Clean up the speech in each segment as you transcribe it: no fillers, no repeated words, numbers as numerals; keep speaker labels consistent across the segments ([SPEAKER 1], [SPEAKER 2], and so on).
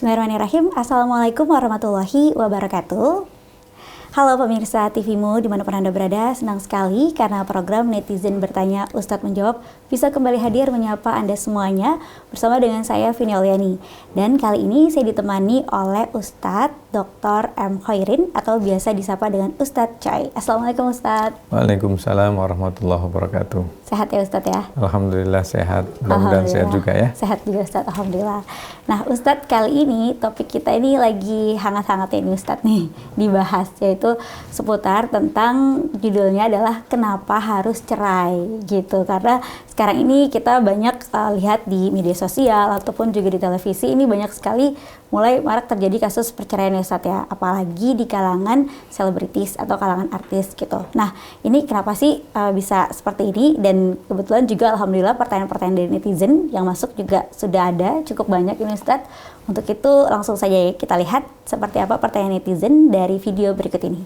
[SPEAKER 1] Bismillahirrahmanirrahim. Assalamualaikum warahmatullahi wabarakatuh. Halo pemirsa TVMU dimanapun Anda berada, senang sekali karena program Netizen Bertanya Ustadz Menjawab bisa kembali hadir menyapa Anda semuanya bersama dengan saya Vini Oliani. Dan kali ini saya ditemani oleh Ustadz Dr. M. Khairin atau biasa disapa dengan Ustadz Chai. Assalamualaikum Ustadz.
[SPEAKER 2] Waalaikumsalam warahmatullahi wabarakatuh.
[SPEAKER 1] Sehat ya Ustadz ya?
[SPEAKER 2] Alhamdulillah sehat, mudah-mudahan sehat juga ya.
[SPEAKER 1] Sehat juga Ustadz, Alhamdulillah. Nah Ustadz, kali ini topik kita ini lagi hangat-hangatnya ini Ustadz nih dibahas, yaitu seputar tentang judulnya adalah kenapa harus cerai gitu. Karena sekarang ini kita banyak lihat di media sosial ataupun juga di televisi, ini banyak sekali mulai marak terjadi kasus perceraian ya Ustadz ya, apalagi di kalangan selebritis atau kalangan artis gitu. Nah ini kenapa sih bisa seperti ini, dan kebetulan juga alhamdulillah pertanyaan-pertanyaan dari netizen yang masuk juga sudah ada cukup banyak ini Ustadz. Untuk itu langsung saja kita lihat seperti apa pertanyaan netizen dari video berikut ini.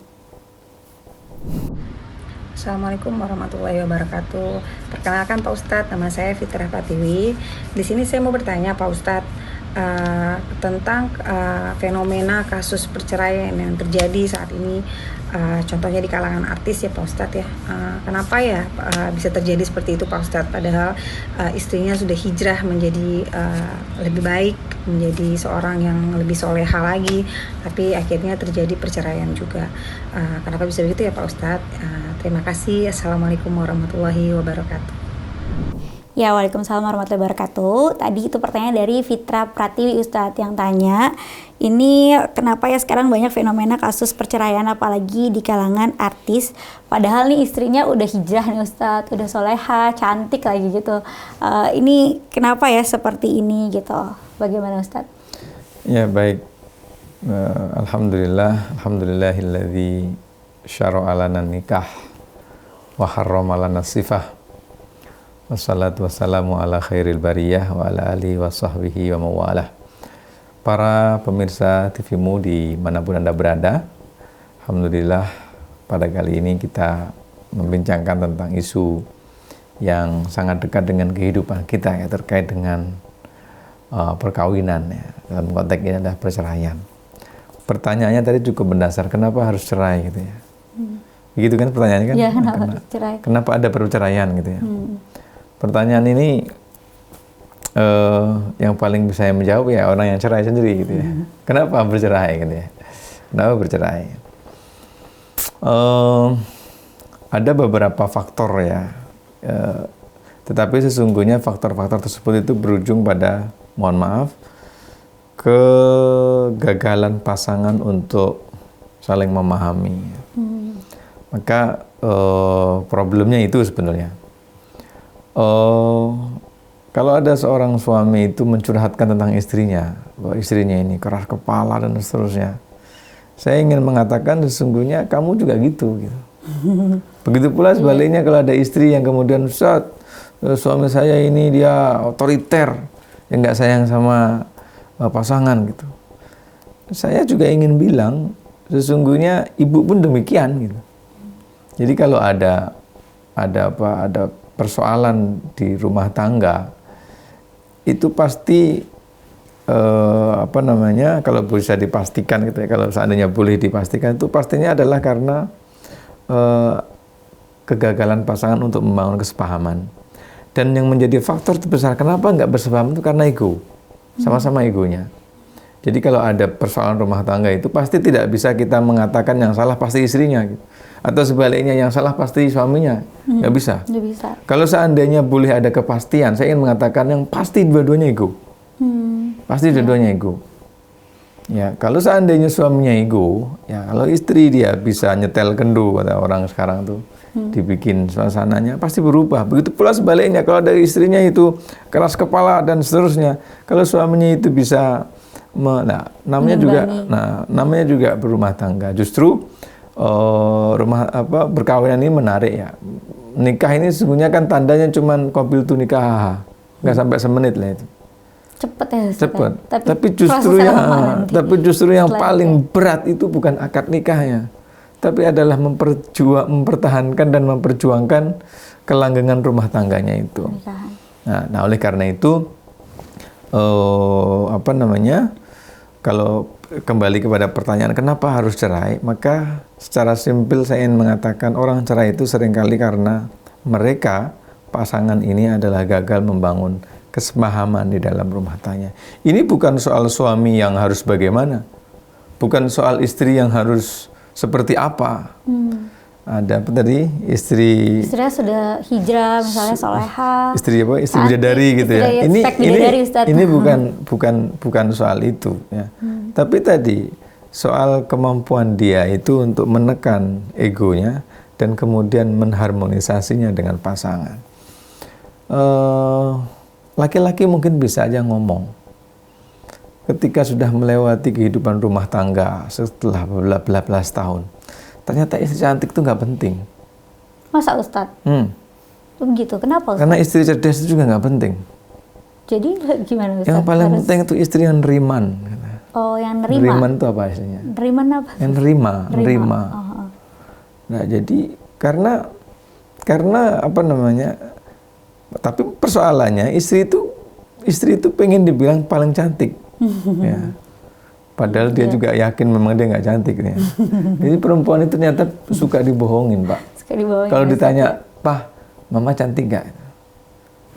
[SPEAKER 3] Assalamualaikum warahmatullahi wabarakatuh. Perkenalkan Pak Ustadz, nama saya Fitrah Patiwi. Di sini saya mau bertanya Pak Ustadz tentang fenomena kasus perceraian yang terjadi saat ini, contohnya di kalangan artis ya Pak Ustadz ya. Kenapa ya bisa terjadi seperti itu Pak Ustadz, padahal istrinya sudah hijrah menjadi lebih baik, menjadi seorang yang lebih soleha lagi, tapi akhirnya terjadi perceraian juga. Kenapa bisa begitu ya Pak Ustadz? Terima kasih. Assalamualaikum warahmatullahi wabarakatuh.
[SPEAKER 1] Ya, waalaikumsalam warahmatullahi wabarakatuh. Tadi itu pertanyaan dari Fitra Pratiwi Ustadz yang tanya, ini kenapa ya sekarang banyak fenomena kasus perceraian apalagi di kalangan artis, padahal nih istrinya udah hijrah nih Ustadz, udah soleha, cantik lagi gitu. Ini kenapa ya seperti ini gitu? Bagaimana Ustadz?
[SPEAKER 2] Ya baik, alhamdulillahilladzi syara'a lana nikah wa harrama lana sifah. Wassalatu wassalamu ala khairil bariyah wa ala alihi wa sahbihi wa mawalah. Para pemirsa TVMU dimanapun Anda berada, alhamdulillah pada kali ini kita membincangkan tentang isu yang sangat dekat dengan kehidupan kita ya, terkait dengan perkawinan ya. Dalam konteks ini adalah perceraian. Pertanyaannya tadi cukup mendasar, kenapa harus cerai gitu ya? Begitu kan pertanyaannya kan?
[SPEAKER 1] Ya, kenapa
[SPEAKER 2] ada perceraian gitu ya? Pertanyaan ini yang paling bisa menjawab ya orang yang cerai sendiri gitu ya. Kenapa bercerai gitu ya? Kenapa bercerai? Ada beberapa faktor ya, tetapi sesungguhnya faktor-faktor tersebut itu berujung pada, mohon maaf, kegagalan pasangan untuk saling memahami. Maka problemnya itu sebenarnya. Kalau ada seorang suami itu mencurhatkan tentang istrinya, bahwa istrinya ini keras kepala dan seterusnya, saya ingin mengatakan sesungguhnya kamu juga gitu. Begitu pula sebaliknya, kalau ada istri yang kemudian, Ustadz, suami saya ini dia otoriter, yang nggak sayang sama pasangan gitu. Saya juga ingin bilang, sesungguhnya ibu pun demikian gitu. Jadi kalau ada persoalan di rumah tangga, itu pasti kalau bisa dipastikan gitu ya, kalau seandainya boleh dipastikan, itu pastinya adalah karena kegagalan pasangan untuk membangun kesepahaman. Dan yang menjadi faktor terbesar kenapa nggak bersepahaman itu karena ego, sama-sama egonya. Jadi kalau ada persoalan rumah tangga itu pasti tidak bisa kita mengatakan yang salah pasti istrinya gitu. Atau sebaliknya yang salah pasti suaminya, nggak bisa.
[SPEAKER 1] Nggak bisa.
[SPEAKER 2] Kalau seandainya boleh ada kepastian, saya ingin mengatakan yang pasti dua-duanya ego. Pasti dua-duanya ego. Ya, kalau seandainya suaminya ego, ya kalau istri dia bisa nyetel kendu, kata orang sekarang tuh, dibikin suasananya pasti berubah. Begitu pula sebaliknya, kalau ada istrinya itu keras kepala dan seterusnya, kalau suaminya itu bisa, namanya juga berumah tangga. Justru perkawinan ini menarik ya. Nikah ini sesungguhnya kan tandanya cuman qabil tu nikah, nggak sampai semenit lah itu.
[SPEAKER 1] Cepet ya.
[SPEAKER 2] Cepet. Tapi justru yang paling berat itu bukan akad nikahnya, tapi adalah mempertahankan dan memperjuangkan kelanggengan rumah tangganya itu. Nah oleh karena itu kalau kembali kepada pertanyaan kenapa harus cerai, maka secara simpel saya ingin mengatakan orang cerai itu seringkali karena mereka, pasangan ini adalah gagal membangun kesepahaman di dalam rumah tangga. Ini bukan soal suami yang harus bagaimana, bukan soal istri yang harus seperti apa. Ada apa tadi? Istrinya
[SPEAKER 1] sudah hijrah, misalnya soleha.
[SPEAKER 2] Istri apa? Istri bidadari gitu ya. Ini bukan soal itu ya. Tapi tadi soal kemampuan dia itu untuk menekan egonya dan kemudian menharmonisasinya dengan pasangan. Laki-laki mungkin bisa aja ngomong. Ketika sudah melewati kehidupan rumah tangga setelah belas tahun. Ternyata istri cantik itu nggak penting.
[SPEAKER 1] Masa Ustadz? Begitu, kenapa Ustadz?
[SPEAKER 2] Karena istri cerdas itu juga nggak penting.
[SPEAKER 1] Jadi gimana Ustadz?
[SPEAKER 2] Yang paling penting itu istri yang neriman.
[SPEAKER 1] Oh, yang nerima?
[SPEAKER 2] Neriman itu apa istilahnya?
[SPEAKER 1] Neriman apa?
[SPEAKER 2] Yang nerima. Nah, jadi karena apa namanya? Tapi persoalannya istri itu pengen dibilang paling cantik. Ya. Padahal dia juga yakin memang dia nggak cantik ya. Jadi perempuan itu ternyata suka dibohongin, Pak. Kalau ditanya, "Pak, Mama cantik nggak?"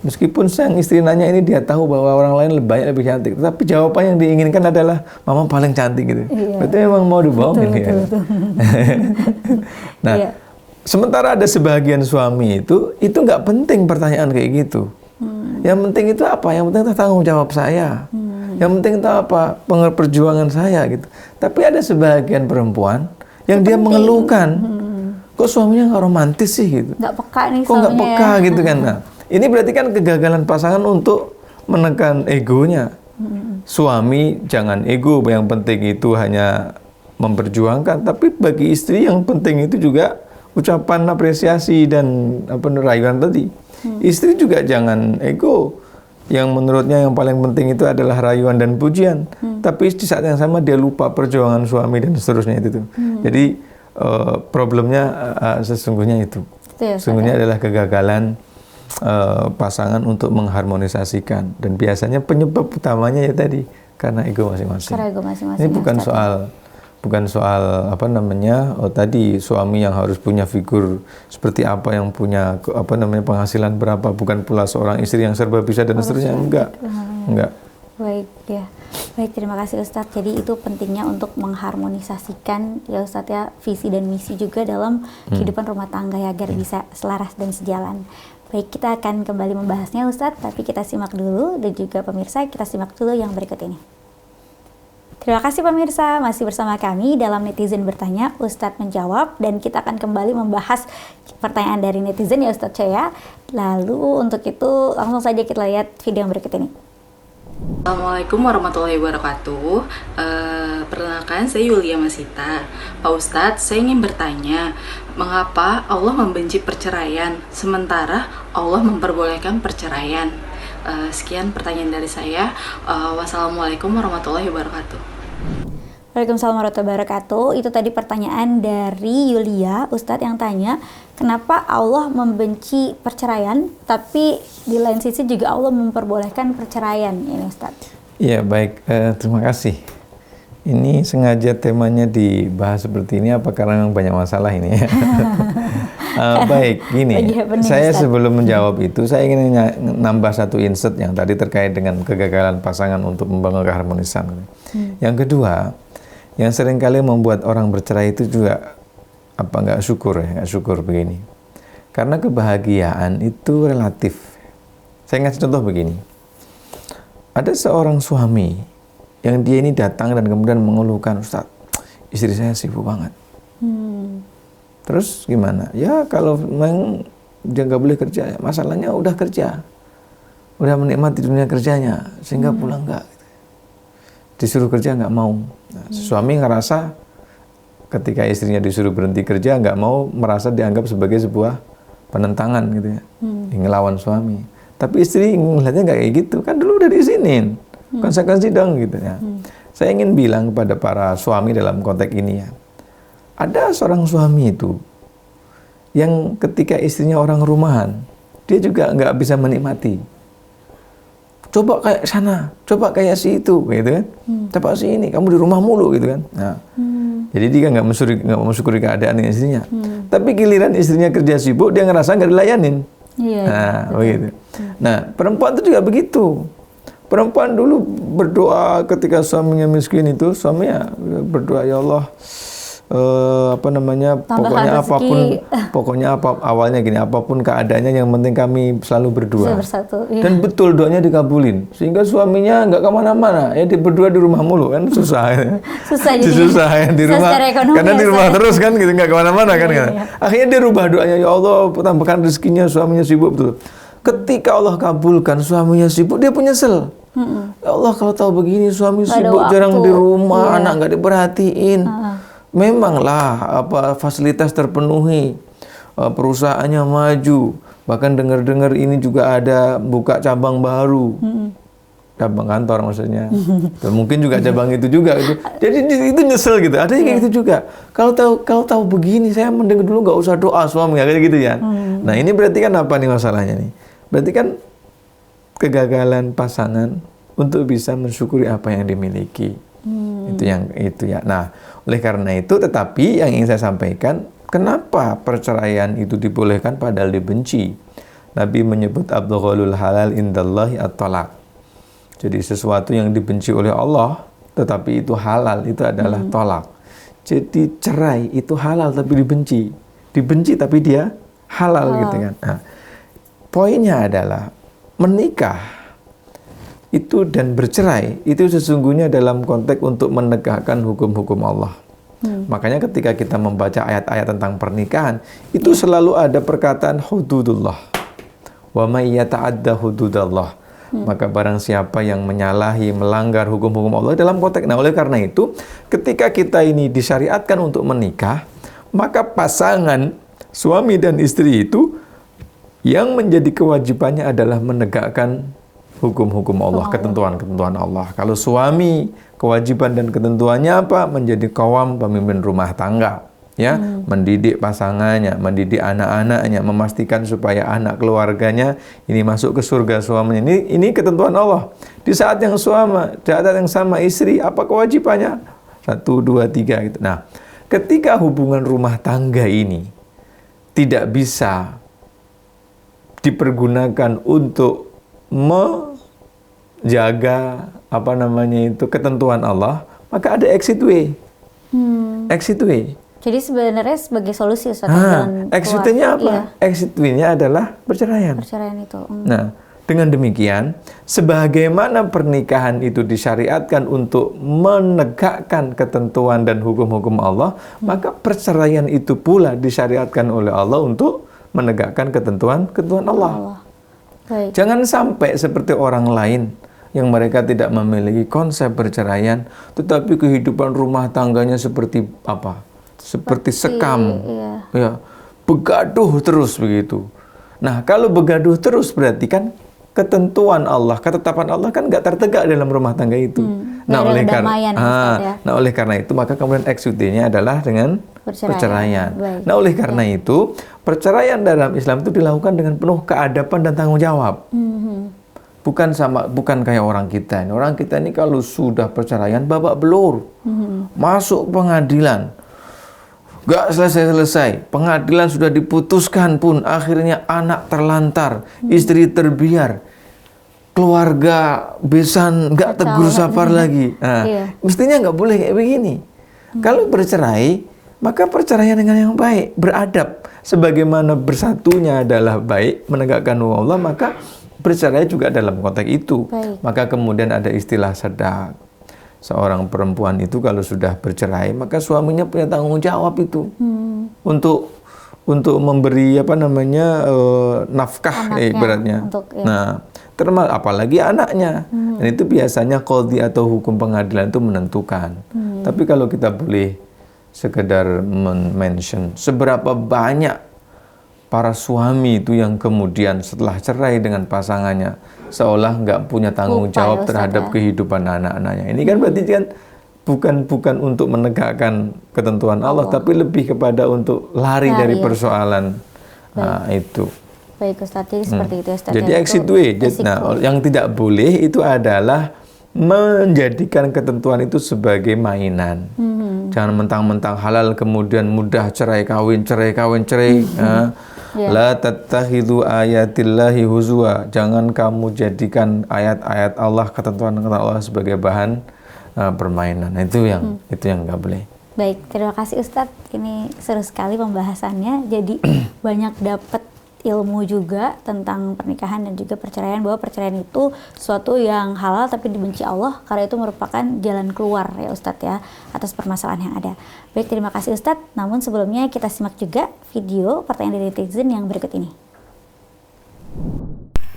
[SPEAKER 2] Meskipun sang istri nanya ini, dia tahu bahwa orang lain lebih cantik, tapi jawaban yang diinginkan adalah Mama paling cantik gitu.
[SPEAKER 1] Iya.
[SPEAKER 2] Berarti memang mau dibohongin ya. Nah, sementara ada sebagian suami itu nggak penting pertanyaan kayak gitu. Yang penting itu apa? Yang penting itu tanggung jawab saya. Yang penting itu apa? Perjuangan saya gitu. Tapi ada sebagian perempuan yang dia mengeluhkan, kok suaminya nggak romantis sih gitu.
[SPEAKER 1] Nggak peka nih
[SPEAKER 2] kok nggak peka gitu kan. Nah, ini berarti kan kegagalan pasangan untuk menekan egonya. Suami jangan ego, yang penting itu hanya memperjuangkan. Tapi bagi istri yang penting itu juga ucapan apresiasi dan rayuan tadi. Istri juga jangan ego. Yang menurutnya yang paling penting itu adalah rayuan dan pujian. Tapi di saat yang sama dia lupa perjuangan suami dan seterusnya itu. Jadi problemnya sesungguhnya itu. Sesungguhnya adalah kegagalan pasangan untuk mengharmonisasikan. Dan biasanya penyebab utamanya ya tadi karena ego masing-masing. Ini bukan soal apa namanya tadi suami yang harus punya figur seperti apa, yang punya penghasilan berapa, bukan pula seorang istri yang serba bisa dan seterusnya. Enggak.
[SPEAKER 1] Baik ya. Baik, terima kasih Ustadz. Jadi itu pentingnya untuk mengharmonisasikan ya Ustadz ya, visi dan misi juga dalam kehidupan rumah tangga ya, agar bisa selaras dan sejalan. Baik, kita akan kembali membahasnya Ustadz, tapi kita simak dulu, dan juga pemirsa kita simak dulu yang berikut ini. Terima kasih pemirsa, masih bersama kami dalam Netizen Bertanya, Ustadz Menjawab, dan kita akan kembali membahas pertanyaan dari netizen ya Ustadz Caya. Lalu untuk itu langsung saja kita lihat video yang berikut ini.
[SPEAKER 4] Assalamualaikum warahmatullahi wabarakatuh. Perkenalkan, saya Yulia Masita. Pak Ustadz, saya ingin bertanya, mengapa Allah membenci perceraian sementara Allah memperbolehkan perceraian? Sekian pertanyaan dari saya. Wassalamualaikum warahmatullahi wabarakatuh.
[SPEAKER 1] Waalaikumsalam warahmatullahi wabarakatuh. Itu tadi pertanyaan dari Yulia, Ustadz, yang tanya kenapa Allah membenci perceraian, tapi di lain sisi juga Allah memperbolehkan perceraian ini Ustadz. Iya,
[SPEAKER 2] baik, terima kasih. Ini sengaja temanya dibahas seperti ini apa karena memang banyak masalah ini ya? Baik, gini, saya sebelum menjawab itu saya ingin nambah satu insert yang tadi terkait dengan kegagalan pasangan untuk membangun keharmonisan. Yang kedua, yang seringkali membuat orang bercerai itu juga nggak syukur begini. Karena kebahagiaan itu relatif. Saya ngasih contoh begini. Ada seorang suami yang dia ini datang dan kemudian mengeluhkan, "Ustadz, istri saya sibuk banget." Terus gimana? Ya kalau memang dia nggak boleh kerja, masalahnya udah kerja, udah menikmati dunia kerjanya, sehingga pulang nggak. Disuruh kerja nggak mau. Nah, suami ngerasa ketika istrinya disuruh berhenti kerja nggak mau, merasa dianggap sebagai sebuah penentangan gitu ya, ngelawan suami. Tapi istri ngelihatnya nggak kayak gitu, kan dulu udah diizinin, konsekuensi dong gitu ya. Saya ingin bilang kepada para suami dalam konteks ini ya, ada seorang suami itu yang ketika istrinya orang rumahan, dia juga nggak bisa menikmati. coba kayak sana, coba kayak si itu, gitu kan. Coba si ini, kamu di rumah mulu, gitu kan. Nah, jadi dia nggak mensyukuri keadaan istrinya. Tapi giliran istrinya kerja sibuk, dia ngerasa nggak dilayanin.
[SPEAKER 1] Iya,
[SPEAKER 2] Nah, begitu. Nah, perempuan itu juga begitu. Perempuan dulu berdoa ketika suaminya miskin itu, suaminya berdoa, ya Allah,
[SPEAKER 1] Tambahkan
[SPEAKER 2] pokoknya awalnya gini, apapun keadaannya yang penting kami selalu berdua.
[SPEAKER 1] Bisa bersatu, iya.
[SPEAKER 2] Dan betul doanya dikabulin, sehingga suaminya nggak kemana-mana, ya dia berdua di rumah mulu kan, susah ya.
[SPEAKER 1] Susah jadi.
[SPEAKER 2] Susah ya di rumah,
[SPEAKER 1] secara ekonomi
[SPEAKER 2] karena di rumah terus kan gitu, nggak kemana-mana kan.
[SPEAKER 1] Iya.
[SPEAKER 2] Akhirnya dia rubah doanya, ya Allah tambahkan rezekinya, suaminya sibuk betul. Ketika Allah kabulkan, suaminya sibuk, dia pun nyesel. Ya Allah, kalau tahu begini, suami
[SPEAKER 1] Nggak ada
[SPEAKER 2] sibuk jarang
[SPEAKER 1] waktu.
[SPEAKER 2] di rumah,
[SPEAKER 1] Iya.
[SPEAKER 2] anak nggak diperhatiin. Memanglah fasilitas terpenuhi, perusahaannya maju, bahkan dengar-dengar ini juga ada buka cabang baru, cabang kantor maksudnya. Dan mungkin juga cabang itu juga itu. Jadi itu nyesel gitu. Ada yang kayak gitu juga. Kalau tahu begini, saya mending dulu nggak usah doa suami, kayak gitu ya. Nah, ini berarti kan apa nih masalahnya nih? Berarti kan kegagalan pasangan untuk bisa mensyukuri apa yang dimiliki. Itu ya. Nah, oleh karena itu, tetapi yang ingin saya sampaikan, kenapa perceraian itu dibolehkan padahal dibenci? Nabi menyebut abghadul halal indallahi at-talaq. Jadi sesuatu yang dibenci oleh Allah tetapi itu halal, itu adalah tolak. Jadi cerai itu halal tapi dibenci. Dibenci tapi dia halal gitu kan. Nah, poinnya adalah menikah itu dan bercerai itu sesungguhnya dalam konteks untuk menegakkan hukum-hukum Allah. Makanya ketika kita membaca ayat-ayat tentang pernikahan, itu selalu ada perkataan hududullah. Wa may yata'adda hududallah. Maka barang siapa yang menyalahi, melanggar hukum-hukum Allah dalam konteks. Nah, oleh karena itu, ketika kita ini disyariatkan untuk menikah, maka pasangan suami dan istri itu yang menjadi kewajibannya adalah menegakkan hukum-hukum Allah, ketentuan-ketentuan Allah. Kalau suami, kewajiban dan ketentuannya apa? Menjadi qawam, pemimpin rumah tangga, ya, mendidik pasangannya, mendidik anak-anaknya, memastikan supaya anak keluarganya ini masuk ke surga suaminya. Ini ketentuan Allah. Di saat yang sama istri, apa kewajibannya? 1, 2, 3 gitu. Nah, ketika hubungan rumah tangga ini tidak bisa dipergunakan untuk menjaga ketentuan Allah, maka ada exit way. Exit way.
[SPEAKER 1] Jadi sebenarnya sebagai solusi Ustaz,
[SPEAKER 2] exit way-nya apa?
[SPEAKER 1] Iya.
[SPEAKER 2] Exit way-nya adalah perceraian.
[SPEAKER 1] Perceraian itu.
[SPEAKER 2] Nah, dengan demikian, sebagaimana pernikahan itu disyariatkan untuk menegakkan ketentuan dan hukum-hukum Allah, maka perceraian itu pula disyariatkan oleh Allah untuk menegakkan ketentuan Allah.
[SPEAKER 1] Baik.
[SPEAKER 2] Jangan sampai seperti orang lain yang mereka tidak memiliki konsep perceraian, tetapi kehidupan rumah tangganya seperti apa? Seperti sekam, ya, begaduh terus begitu. Nah, kalau begaduh terus berarti kan ketentuan Allah, ketetapan Allah kan nggak tertegak dalam rumah tangga itu. Nah, oleh karena itu maka kemudian exit-nya adalah dengan perceraian. Nah, oleh karena itu perceraian dalam Islam itu dilakukan dengan penuh keadaban dan tanggung jawab. Bukan kayak orang kita. Orang kita ini kalau sudah perceraian babak belur, masuk pengadilan, nggak selesai-selesai. Pengadilan sudah diputuskan pun akhirnya anak terlantar, istri terbiar, keluarga besan nggak tegur sapar lagi. Nah, mestinya nggak boleh kayak begini. Kalau bercerai, maka perceraian dengan yang baik, beradab. Sebagaimana bersatunya adalah baik, menegakkan hukum Allah, maka bercerai juga dalam konteks itu. Maka kemudian ada istilah sadak. Seorang perempuan itu kalau sudah bercerai, maka suaminya punya tanggung jawab itu untuk memberi nafkah ibaratnya. Nah, termasuk apalagi anaknya. Dan itu biasanya qadhi atau hukum pengadilan itu menentukan. Tapi kalau kita boleh sekedar mention seberapa banyak para suami itu yang kemudian setelah cerai dengan pasangannya seolah nggak punya tanggung jawab terhadap kehidupan anak-anaknya. Ini kan berarti kan bukan untuk menegakkan ketentuan Allah, tapi lebih kepada untuk lari dari persoalan itu.
[SPEAKER 1] Baik Ustadz, jadi seperti itu Ustadz.
[SPEAKER 2] Jadi
[SPEAKER 1] ya,
[SPEAKER 2] exit
[SPEAKER 1] itu
[SPEAKER 2] way.
[SPEAKER 1] exit
[SPEAKER 2] Nah,
[SPEAKER 1] way.
[SPEAKER 2] yang tidak boleh itu adalah menjadikan ketentuan itu sebagai mainan. Jangan mentang-mentang halal kemudian mudah cerai kawin. La tattakhidhu ayatillahi huzwa. Jangan kamu jadikan ayat-ayat Allah, ketentuan Allah sebagai bahan permainan. Nah, itu yang nggak boleh.
[SPEAKER 1] Baik, terima kasih Ustadz. Ini seru sekali pembahasannya. Jadi banyak dapat ilmu juga tentang pernikahan dan juga perceraian, bahwa perceraian itu suatu yang halal tapi dibenci Allah karena itu merupakan jalan keluar ya Ustadz ya atas permasalahan yang ada. Baik, terima kasih Ustadz. Namun sebelumnya kita simak juga video pertanyaan dari netizen yang berikut ini.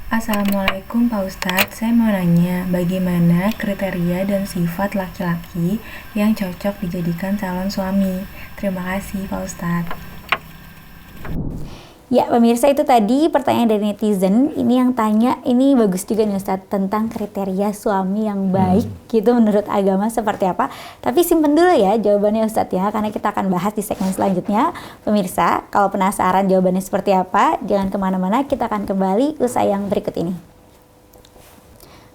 [SPEAKER 5] Assalamualaikum Pak Ustadz, saya mau nanya bagaimana kriteria dan sifat laki-laki yang cocok dijadikan calon suami. Terima kasih Pak Ustadz.
[SPEAKER 1] Ya pemirsa, itu tadi pertanyaan dari netizen. Ini yang tanya, ini bagus juga nih Ustadz, tentang kriteria suami yang baik gitu menurut agama seperti apa. Tapi simpen dulu ya jawabannya Ustadz ya, karena kita akan bahas di segmen selanjutnya. Pemirsa, kalau penasaran jawabannya seperti apa, jangan kemana-mana, kita akan kembali usai yang berikut ini.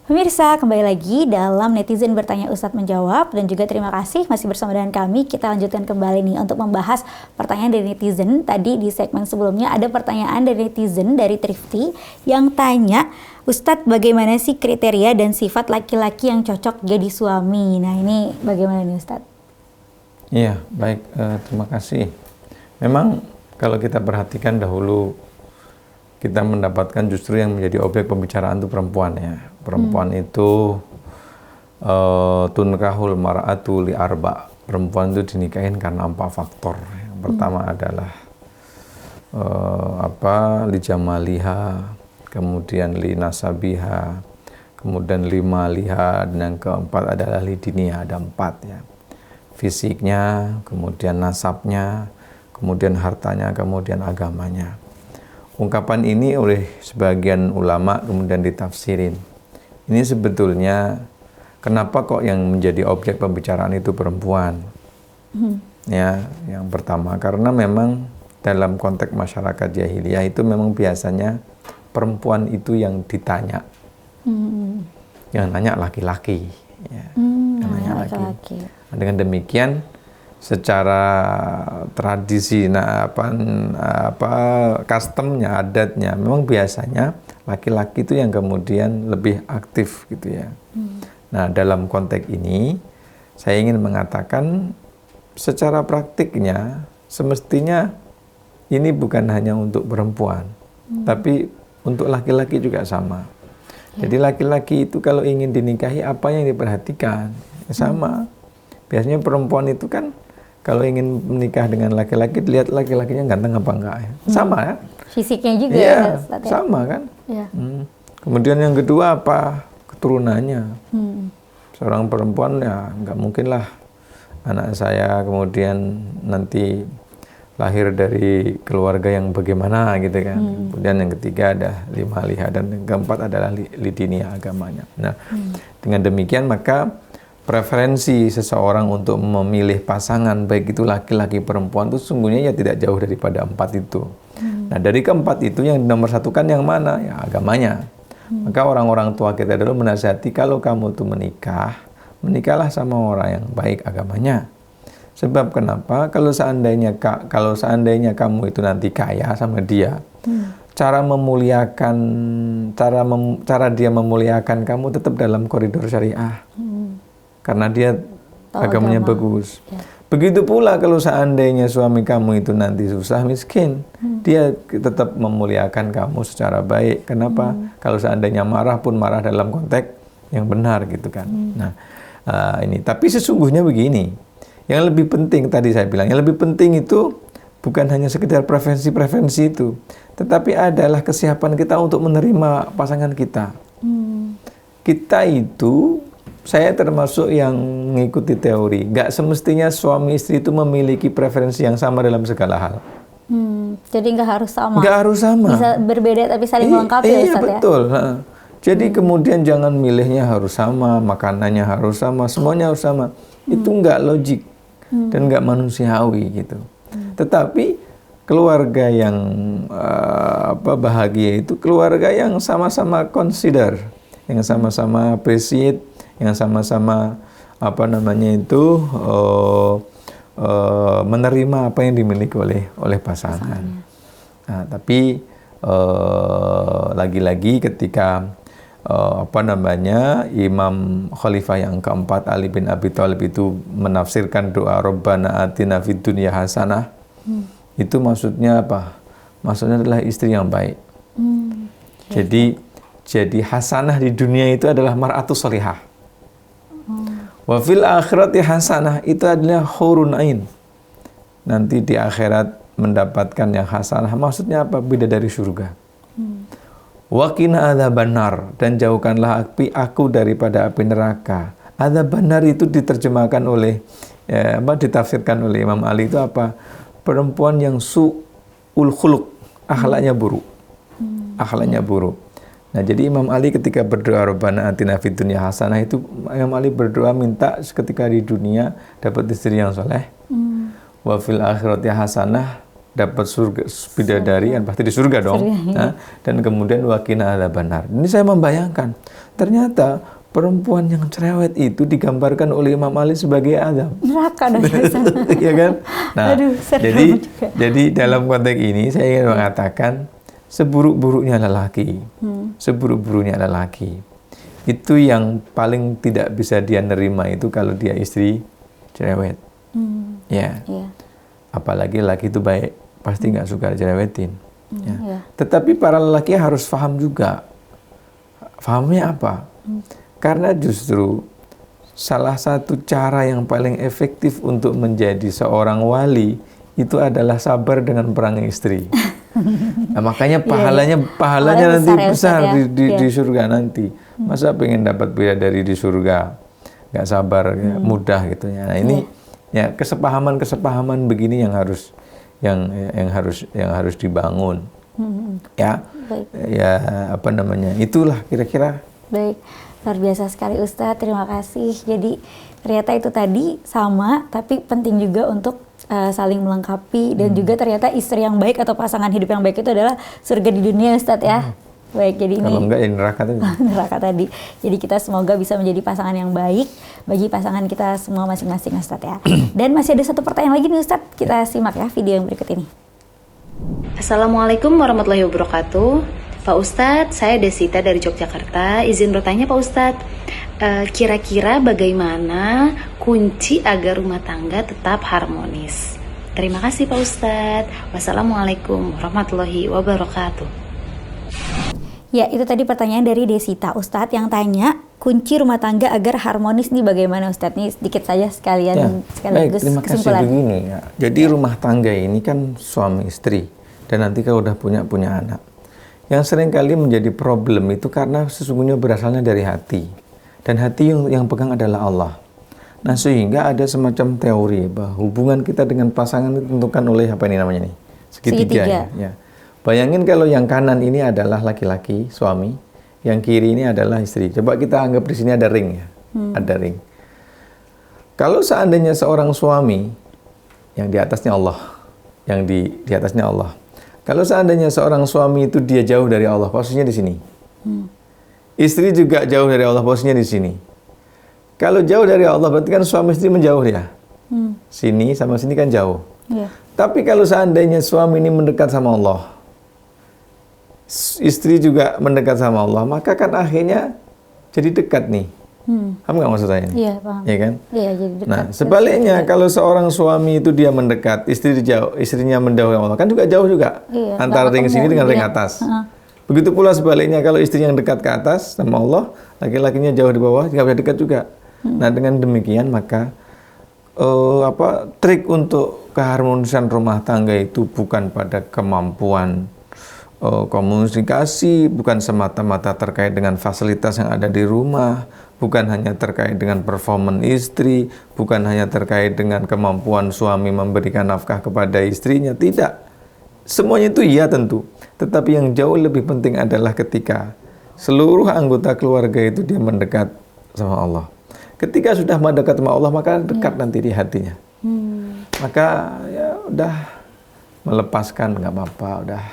[SPEAKER 1] Pemirsa, kembali lagi dalam Netizen Bertanya Ustadz Menjawab, dan juga terima kasih masih bersama dengan kami. Kita lanjutkan kembali nih untuk membahas pertanyaan dari netizen. Tadi di segmen sebelumnya ada pertanyaan dari netizen dari Trifty yang tanya, Ustadz bagaimana sih kriteria dan sifat laki-laki yang cocok jadi suami? Nah ini bagaimana nih Ustadz?
[SPEAKER 2] Iya, baik, terima kasih. Memang kalau kita perhatikan dahulu, kita mendapatkan justru yang menjadi objek pembicaraan itu perempuan ya. Perempuan itu tunkahul mar'atu li arba. Perempuan itu dinikahin karena 4 faktor. Yang pertama adalah li jamaliha, kemudian li nasabiha, kemudian li maliha, dan yang keempat adalah li diniha. Ada 4 ya. Fisiknya, kemudian nasabnya, kemudian hartanya, kemudian agamanya. Ungkapan ini oleh sebagian ulama kemudian ditafsirin. Ini sebetulnya kenapa kok yang menjadi objek pembicaraan itu perempuan? Ya, yang pertama karena memang dalam konteks masyarakat jahiliyah itu memang biasanya perempuan itu yang ditanya. Yang nanya laki-laki. Ya, yang nanya laki-laki. Nah, dengan demikian secara tradisi customnya, adatnya memang biasanya laki-laki itu yang kemudian lebih aktif gitu ya. Nah, dalam konteks ini saya ingin mengatakan secara praktiknya semestinya ini bukan hanya untuk perempuan, tapi untuk laki-laki juga sama. Jadi laki-laki itu kalau ingin dinikahi apa yang diperhatikan? Ya, sama. Biasanya perempuan itu kan kalau ingin menikah dengan laki-laki, lihat laki-lakinya ganteng apa enggak ya. Sama ya.
[SPEAKER 1] Fisiknya juga
[SPEAKER 2] ya,
[SPEAKER 1] ya,
[SPEAKER 2] sama kan.
[SPEAKER 1] Ya.
[SPEAKER 2] Kemudian yang kedua apa? Keturunannya. Seorang perempuan ya nggak mungkin lah anak saya kemudian nanti lahir dari keluarga yang bagaimana gitu kan. Kemudian yang ketiga ada liha, dan yang keempat adalah lidinia agamanya. Nah, dengan demikian maka preferensi seseorang untuk memilih pasangan baik itu laki-laki perempuan itu sungguhnya ya tidak jauh daripada 4 itu. Nah, dari keempat itu yang nomor satu kan yang mana? Ya agamanya. Maka orang-orang tua kita dulu menasihati kalau kamu tuh menikahlah sama orang yang baik agamanya. Sebab kenapa? Kalau seandainya kamu itu nanti kaya sama dia, cara dia memuliakan kamu tetap dalam koridor syariah. Karena dia agamanya bagus. Ya. Begitu pula kalau seandainya suami kamu itu nanti susah miskin, dia tetap memuliakan kamu secara baik. Kenapa? Kalau seandainya marah pun marah dalam konteks yang benar gitu kan. Nah, ini. Tapi sesungguhnya begini, yang lebih penting tadi saya bilang, yang lebih penting itu bukan hanya sekedar preferensi itu, tetapi adalah kesiapan kita untuk menerima pasangan kita. Kita itu, saya termasuk yang mengikuti teori, nggak semestinya suami istri itu memiliki preferensi yang sama dalam segala hal.
[SPEAKER 1] Jadi nggak harus sama.
[SPEAKER 2] Nggak harus sama.
[SPEAKER 1] Bisa berbeda tapi saling melengkapi ya Ustadz ya.
[SPEAKER 2] Betul. Nah, jadi kemudian jangan milihnya harus sama, makanannya harus sama, semuanya harus sama. Itu nggak logik dan nggak manusiawi gitu. Tetapi keluarga yang bahagia itu keluarga yang sama-sama consider, yang sama-sama appreciate, yang sama-sama menerima apa yang dimiliki oleh pasangan. Nah, tapi lagi-lagi ketika Imam Khalifah yang keempat Ali bin Abi Thalib itu menafsirkan doa Rabbana atina fid dunya hasanah, itu maksudnya apa? Maksudnya adalah istri yang baik. Jadi hasanah di dunia itu adalah mar'atus sholihah. Wa fil akhirati hasanah itu adalah hurun ain. Nanti di akhirat mendapatkan yang hasanah. Maksudnya apa? Bidadari surga. Wa qina adzabannar, dan jauhkanlah aku daripada api neraka. Adzabannar itu diterjemahkan oleh ditafsirkan oleh Imam Ali itu apa? Perempuan yang su'ul khuluq, akhlaknya buruk. Akhlaknya buruk. Nah, jadi Imam Ali ketika berdoa Rabbana atina fid dunya hasanah itu Imam Ali berdoa minta ketika di dunia dapat istri yang soleh. Wa fil akhirati hasanah, dapat surga bidadari, kan pasti di surga dong. Nah, dan kemudian wa qina adzabannar. Ini saya membayangkan ternyata perempuan yang cerewet itu digambarkan oleh Imam Ali sebagai azab.
[SPEAKER 1] Neraka dong.
[SPEAKER 2] Iya kan? Nah,
[SPEAKER 1] Aduh,
[SPEAKER 2] jadi dalam konteks ini saya ingin mengatakan seburuk-buruknya lelaki, seburuk-buruknya lelaki itu yang paling tidak bisa dia nerima itu kalau dia istri cerewet. Ya. Apalagi lelaki itu baik, pasti nggak suka cerewetin. Tetapi para lelaki harus paham juga. Pahamnya apa? Karena justru salah satu cara yang paling efektif untuk menjadi seorang wali itu adalah sabar dengan perangai istri. Nah, makanya pahalanya nanti besar di surga nanti. Masa pengen dapat bidadari di surga nggak sabar, mudah gitu ya. Nah, ini ya kesepahaman begini yang harus dibangun. Ya.
[SPEAKER 1] Baik.
[SPEAKER 2] Ya, itulah kira-kira.
[SPEAKER 1] Baik, luar biasa sekali Ustadz, terima kasih. Jadi ternyata itu tadi sama, tapi penting juga untuk saling melengkapi, dan juga ternyata istri yang baik atau pasangan hidup yang baik itu adalah surga di dunia Ustadz ya. Baik, jadi
[SPEAKER 2] kalau
[SPEAKER 1] ini
[SPEAKER 2] enggak ya neraka tadi.
[SPEAKER 1] neraka tadi. Jadi kita semoga bisa menjadi pasangan yang baik bagi pasangan kita semua masing-masing Ustadz ya. Dan masih ada satu pertanyaan lagi nih Ustadz, kita simak ya video yang berikut ini.
[SPEAKER 6] Assalamualaikum warahmatullahi wabarakatuh. Pak Ustadz, saya Desita dari Yogyakarta. Izin bertanya Pak Ustadz, kira-kira bagaimana kunci agar rumah tangga tetap harmonis? Terima kasih Pak Ustadz. Wassalamualaikum warahmatullahi wabarakatuh.
[SPEAKER 1] Ya, itu tadi pertanyaan dari Desita Ustadz yang tanya kunci rumah tangga agar harmonis nih bagaimana Ustadz? Nih sedikit saja sekaligus
[SPEAKER 2] terima kasih.
[SPEAKER 1] kesimpulan.
[SPEAKER 2] Begini ya. Jadi rumah tangga ini kan suami istri, dan nanti kalau udah punya anak. Yang seringkali menjadi problem itu karena sesungguhnya berasalnya dari hati. Dan hati yang pegang adalah Allah. Nah, sehingga ada semacam teori bahwa hubungan kita dengan pasangan itu ditentukan oleh apa ini namanya nih? Segitiga. Ya. Bayangin kalau yang kanan ini adalah laki-laki, suami, yang kiri ini adalah istri. Coba kita anggap di sini ada ring ya. Ada ring. Kalau seandainya seorang suami yang di atasnya Allah, yang di atasnya Allah. Kalau seandainya seorang suami itu dia jauh dari Allah, posisinya di sini. Istri juga jauh dari Allah, posisinya di sini. Kalau jauh dari Allah, berarti kan suami istri menjauh ya. Sini sama sini kan jauh. Tapi kalau seandainya suami ini mendekat sama Allah, istri juga mendekat sama Allah, maka kan akhirnya jadi dekat nih. Paham nggak maksud saya ini?
[SPEAKER 1] Iya, paham.
[SPEAKER 2] Iya kan?
[SPEAKER 1] Iya, jadi dekat.
[SPEAKER 2] Nah, sebaliknya kalau seorang suami itu dia mendekat, istrinya menjauh sama Allah, kan juga jauh juga.
[SPEAKER 1] Iya,
[SPEAKER 2] antara ring sini dengan ring atas. Begitu pula sebaliknya kalau istri yang dekat ke atas sama Allah, laki-lakinya jauh di bawah, nggak bisa dekat juga. Nah, dengan demikian maka trik untuk keharmonisan rumah tangga itu bukan pada kemampuan komunikasi, bukan semata-mata terkait dengan fasilitas yang ada di rumah, bukan hanya terkait dengan performan istri, bukan hanya terkait dengan kemampuan suami memberikan nafkah kepada istrinya, tidak. Semuanya itu iya tentu, tetapi yang jauh lebih penting adalah ketika seluruh anggota keluarga itu dia mendekat sama Allah. Ketika sudah mendekat sama Allah, maka dekat nanti di hatinya. Maka ya udah melepaskan nggak apa-apa, udah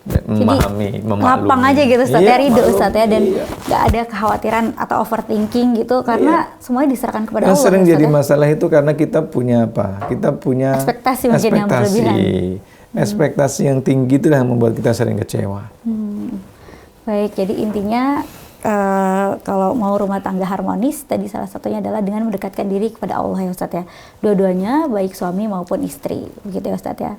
[SPEAKER 2] memahami, memaklumi.
[SPEAKER 1] Lapang aja gitu Ustaz,
[SPEAKER 2] Iya,
[SPEAKER 1] ridho Ustaz ya, dan
[SPEAKER 2] iya.
[SPEAKER 1] nggak ada kekhawatiran atau overthinking gitu karena semuanya diserahkan kepada
[SPEAKER 2] Yang
[SPEAKER 1] Allah.
[SPEAKER 2] sering
[SPEAKER 1] Ustaz,
[SPEAKER 2] jadi
[SPEAKER 1] ya.
[SPEAKER 2] masalah itu karena kita punya apa? Kita punya
[SPEAKER 1] Ekspektasi mungkin yang berlebihan.
[SPEAKER 2] Ekspektasi yang tinggi itu yang membuat kita sering kecewa.
[SPEAKER 1] Baik, jadi intinya kalau mau rumah tangga harmonis, tadi salah satunya adalah dengan mendekatkan diri kepada Allah ya Ustadz ya. Dua-duanya, baik suami maupun istri, begitu ya Ustadz ya.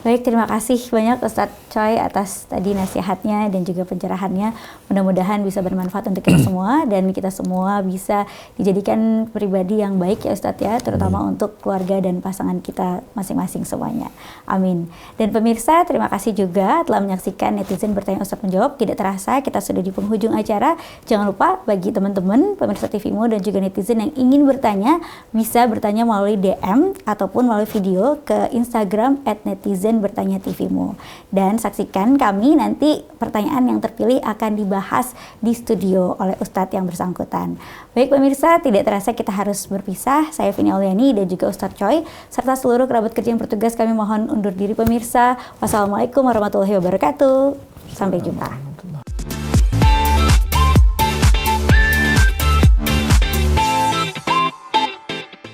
[SPEAKER 1] Baik, terima kasih banyak Ustadz Choi atas tadi nasihatnya dan juga pencerahannya. Mudah-mudahan bisa bermanfaat untuk kita semua dan kita semua bisa dijadikan pribadi yang baik ya Ustadz ya, terutama untuk keluarga dan pasangan kita masing-masing semuanya. Amin. Dan pemirsa, terima kasih juga telah menyaksikan Netizen Bertanya Ustadz Menjawab. Tidak terasa kita sudah di penghujung acara. Jangan lupa bagi teman-teman pemirsa TVmu dan juga netizen yang ingin bertanya, bisa bertanya melalui DM ataupun melalui video ke Instagram @netizenbertanyatvmu. Dan saksikan kami nanti pertanyaan yang terpilih akan dibahas di studio oleh Ustadz yang bersangkutan. Baik pemirsa, tidak terasa kita harus berpisah. Saya Vini Auliani dan juga Ustadz Choi serta seluruh kerabat kerja yang bertugas, kami mohon undur diri pemirsa. Wassalamualaikum warahmatullahi wabarakatuh. Sampai jumpa.